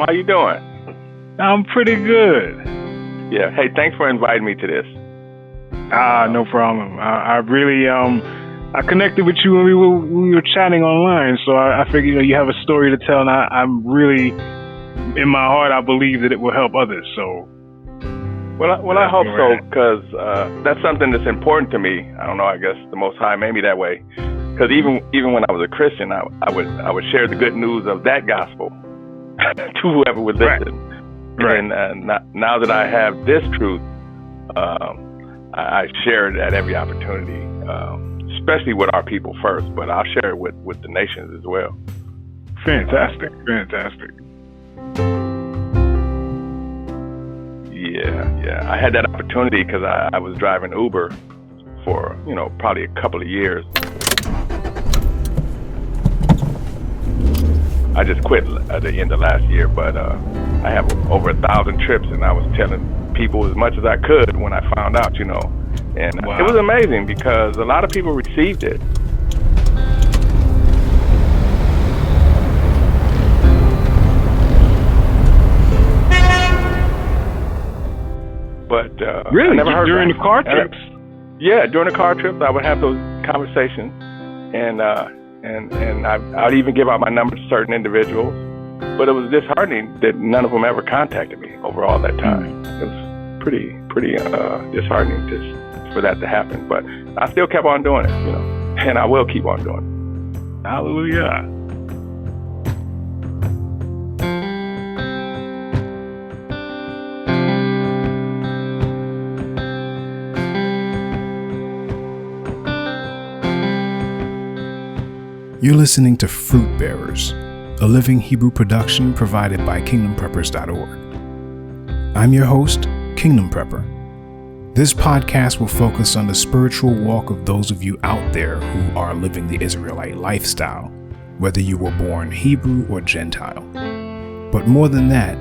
How you doing? I'm pretty good. Yeah. Hey, thanks for inviting me to this. No problem. I really I connected with you when we were chatting online, so I figured you have a story to tell, and I'm really, in my heart, I believe that it will help others. So. Well, I hope so, because that's something that's important to me. I don't know. I guess the Most High made me that way. Because even when I was a Christian, I would share the good news of that gospel to whoever would listen. Right. And now that I have this truth, I share it at every opportunity, especially with our people first. But I'll share it with the nations as well. Fantastic. Yeah. I had that opportunity because I was driving Uber for, probably a couple of years. I just quit at the end of last year, but I have over 1,000 trips, and I was telling people as much as I could when I found out, and wow. It was amazing because a lot of people received it. But really, I never heard during the car trips? Yeah, during the car trips, I would have those conversations, and I'd even give out my number to certain individuals. But it was disheartening that none of them ever contacted me over all that time. It was pretty disheartening for that to happen. But I still kept on doing it, and I will keep on doing it. Hallelujah. You're listening to Fruit Bearers, a living Hebrew production provided by KingdomPreppers.org. I'm your host, Kingdom Prepper. This podcast will focus on the spiritual walk of those of you out there who are living the Israelite lifestyle, whether you were born Hebrew or Gentile. But more than that,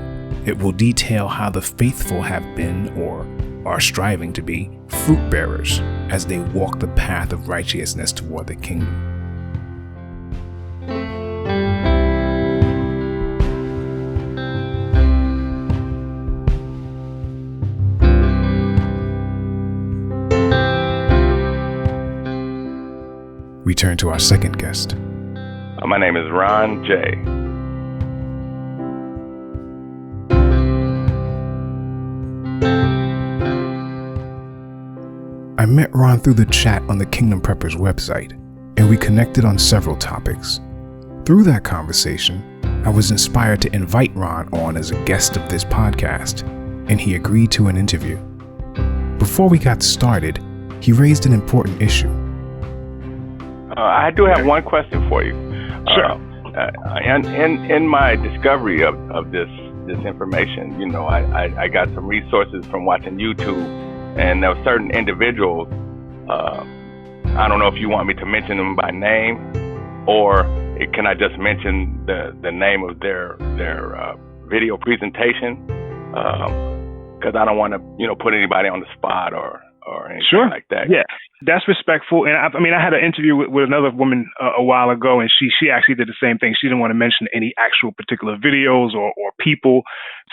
it will detail how the faithful have been or are striving to be fruit bearers as they walk the path of righteousness toward the kingdom. We turn to our second guest. My name is Ron J. I met Ron through the chat on the Kingdom Preppers website, and we connected on several topics. Through that conversation, I was inspired to invite Ron on as a guest of this podcast, and he agreed to an interview. Before we got started, he raised an important issue. I do have one question for you. Sure. In my discovery of this information, I got some resources from watching YouTube, and there were certain individuals. I don't know if you want me to mention them by name, or can I just mention the name of their video presentation? Because I don't want to put anybody on the spot or anything like that. Yeah, that's respectful. And I had an interview with another woman a while ago, and she actually did the same thing. She didn't want to mention any actual particular videos or people.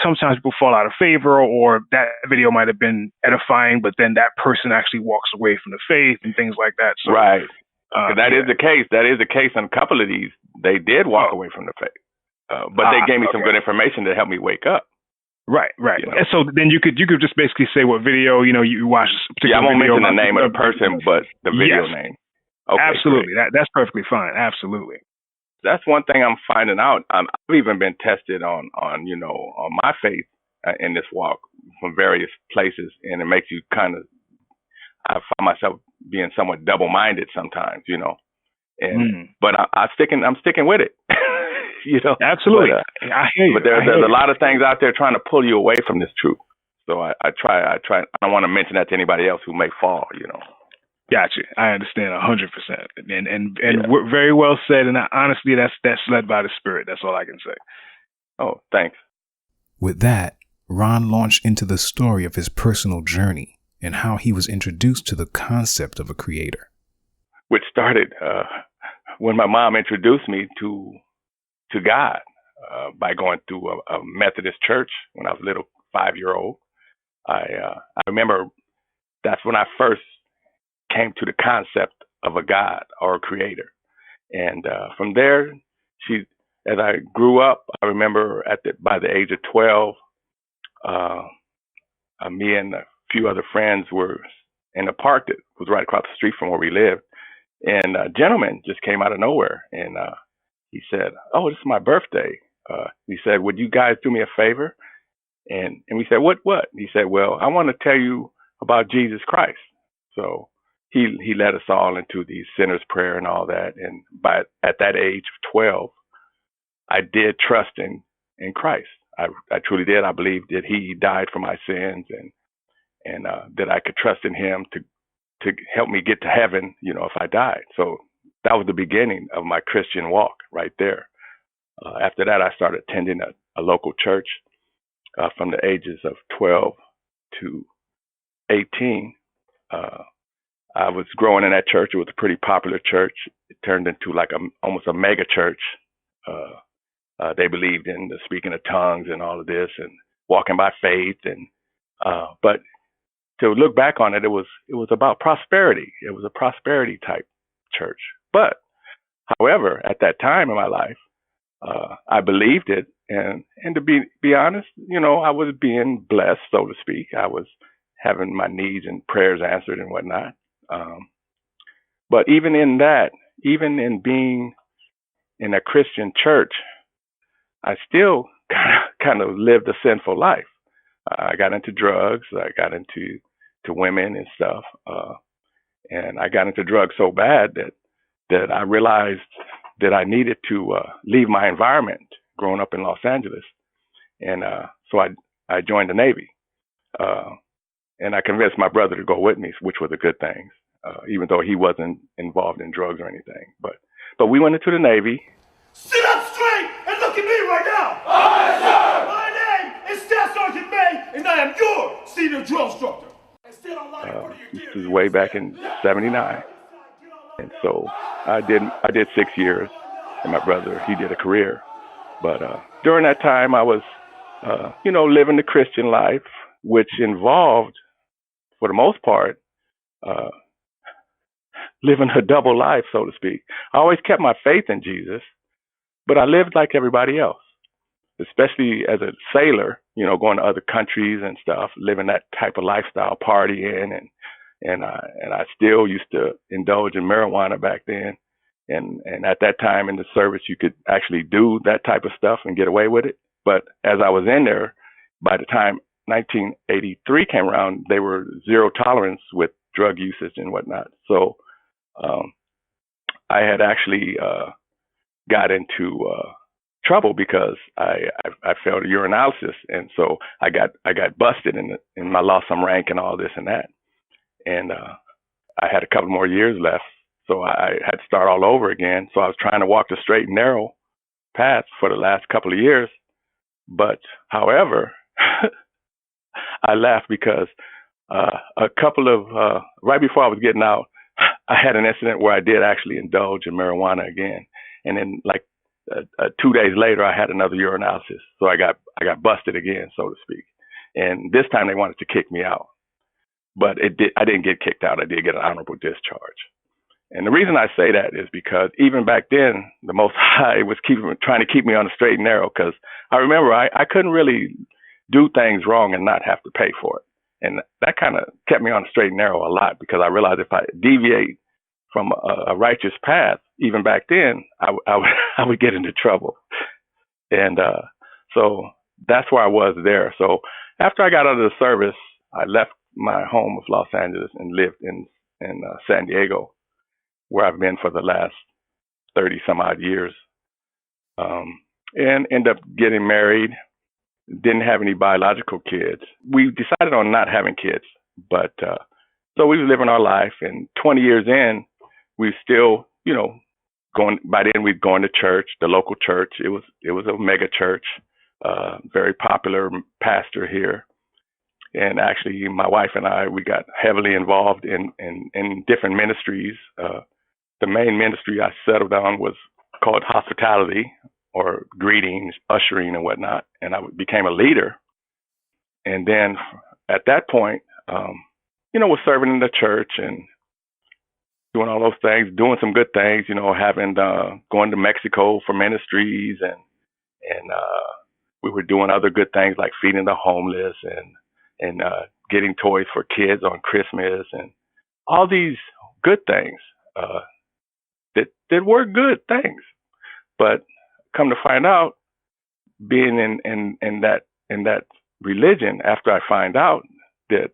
Sometimes people fall out of favor, or that video might have been edifying, but then that person actually walks away from the faith and things like that. So, right. That is the case. That is the case on a couple of these. They did walk away from the faith, but they gave me some good information to help me wake up. Right. And so then you could just basically say what video you watch. I won't mention the name of the person, but the video name. Okay, absolutely, that's perfectly fine. Absolutely. That's one thing I'm finding out. I've even been tested on my faith in this walk from various places, and it makes you I find myself being somewhat double-minded sometimes, but I'm sticking with it. Absolutely. But, I hear you. But there's a lot of things out there trying to pull you away from this truth. So I try. I don't want to mention that to anybody else who may fall. Gotcha. I understand 100%. And very well said. And honestly, that's led by the Spirit. That's all I can say. Oh, thanks. With that, Ron launched into the story of his personal journey and how he was introduced to the concept of a creator. Which started when my mom introduced me to God. by going through a Methodist church when I was a little 5-year-old. I remember that's when I first came to the concept of a God or a creator. And from there, as I grew up, I remember by the age of 12, me and a few other friends were in a park that was right across the street from where we lived. And a gentleman just came out of nowhere, and he said, "Oh, this is my birthday." He said, "Would you guys do me a favor?" And we said, "What?" And he said, "Well, I want to tell you about Jesus Christ." So he led us all into the sinner's prayer and all that. And at that age of 12, I did trust in Christ. I truly did. I believed that He died for my sins, and that I could trust in Him to help me get to heaven, if I died. So that was the beginning of my Christian walk right there. After that, I started attending a local church from the ages of 12 to 18. I was growing in that church. It was a pretty popular church. It turned into like almost a mega church. They believed in the speaking of tongues and all of this and walking by faith. But to look back on it, it was about prosperity. It was a prosperity type church. But however, at that time in my life, I believed it, and to be honest, I was being blessed, so to speak. I was having my needs and prayers answered and whatnot. But even in that, even in being in a Christian church, I still kind of lived a sinful life. I got into drugs. I got into women and stuff, and I got into drugs so bad that I realized that I needed to leave my environment. Growing up in Los Angeles, and so I joined the Navy, and I convinced my brother to go with me, which was a good thing, even though he wasn't involved in drugs or anything. But we went into the Navy. Sit up straight and look at me right now. Aye, sir. My name is Staff Sergeant May, and I am your senior drill instructor. This is way back in '79, and so I did 6 years, and my brother, he did a career. But during that time, I was, living the Christian life, which involved, for the most part, living a double life, so to speak. I always kept my faith in Jesus, but I lived like everybody else, especially as a sailor, going to other countries and stuff, living that type of lifestyle, partying, and I still used to indulge in marijuana back then. And at that time in the service, you could actually do that type of stuff and get away with it. But as I was in there, by the time 1983 came around, they were zero tolerance with drug usage and whatnot. So I had actually got into trouble because I failed a urinalysis, and so I got busted and I lost some rank and all this and that. And I had a couple more years left. So I had to start all over again. So I was trying to walk the straight and narrow path for the last couple of years. But however, I laughed because a couple of, right before I was getting out, I had an incident where I did actually indulge in marijuana again. And then 2 days later, I had another urinalysis. So I got busted again, so to speak. And this time they wanted to kick me out. But I didn't get kicked out. I did get an honorable discharge. And the reason I say that is because even back then, the Most High was trying to keep me on the straight and narrow, because I remember I couldn't really do things wrong and not have to pay for it. And that kind of kept me on the straight and narrow a lot, because I realized if I deviate from a righteous path, even back then, I would get into trouble. And so that's where I was there. So after I got out of the service, I left my home of Los Angeles and lived in San Diego, where I've been for the last 30 some odd years, and ended up getting married. Didn't have any biological kids. We decided on not having kids, but so we were living our life, and 20 years in, we still, going. By then we'd gone to church, the local church. It was a mega church, very popular pastor here. And actually, my wife and I, we got heavily involved in different ministries. The main ministry I settled on was called hospitality, or greetings, ushering and whatnot. And I became a leader. And then at that point, was serving in the church and doing all those things, doing some good things, having going to Mexico for ministries, and we were doing other good things like feeding the homeless and getting toys for kids on Christmas and all these good things that were good things. But come to find out, being in that religion, after I find out that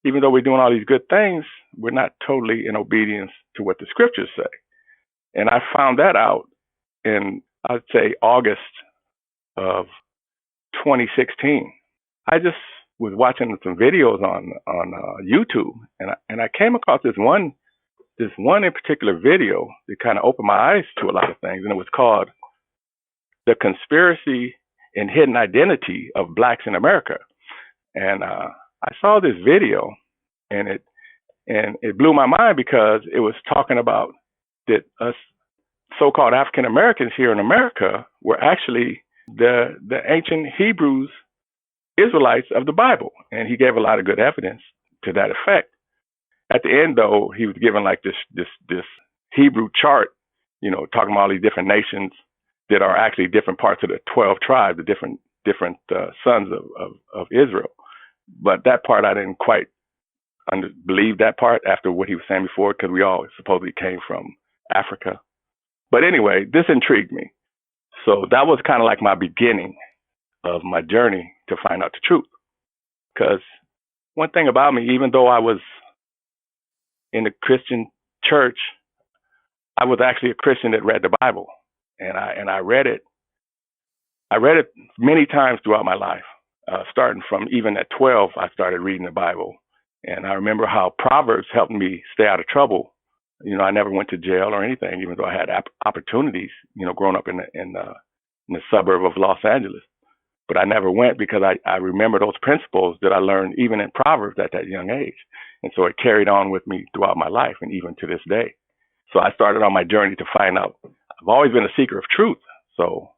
even though we're doing all these good things, we're not totally in obedience to what the scriptures say. And I found that out in, I'd say, August of 2016. I just was watching some videos on YouTube, and I came across this one in particular video that kind of opened my eyes to a lot of things, and it was called "The Conspiracy and Hidden Identity of Blacks in America." And I saw this video, and it blew my mind because it was talking about that us so-called African Americans here in America were actually the ancient Hebrews, Israelites of the Bible. And he gave a lot of good evidence to that effect. At the end, though, he was given like this Hebrew chart, talking about all these different nations that are actually different parts of the 12 tribes, the different sons of Israel. But that part, I didn't quite believe that part after what he was saying before, because we all supposedly came from Africa. But anyway, this intrigued me. So that was kind of like my beginning of my journey to find out the truth. Because one thing about me, even though I was in the Christian church, I was actually a Christian that read the Bible. And I read it. I read it many times throughout my life. Starting from even at 12, I started reading the Bible. And I remember how Proverbs helped me stay out of trouble. I never went to jail or anything, even though I had opportunities, growing up in the suburb of Los Angeles. But I never went because I remember those principles that I learned even in Proverbs at that young age. And so it carried on with me throughout my life and even to this day. So I started on my journey to find out. I've always been a seeker of truth. So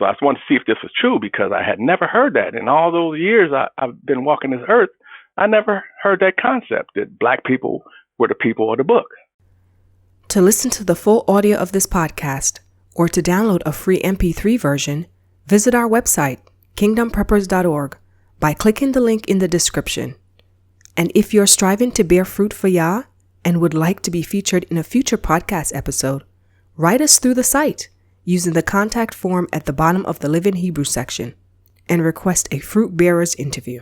I just wanted to see if this was true, because I had never heard that. In all those years I've been walking this earth, I never heard that concept that Black people were the people of the book. To listen to the full audio of this podcast or to download a free MP3 version, visit our website, kingdompreppers.org, by clicking the link in the description. And if you're striving to bear fruit for Yah and would like to be featured in a future podcast episode, write us through the site using the contact form at the bottom of the Living Hebrew section and request a Fruit Bearers interview.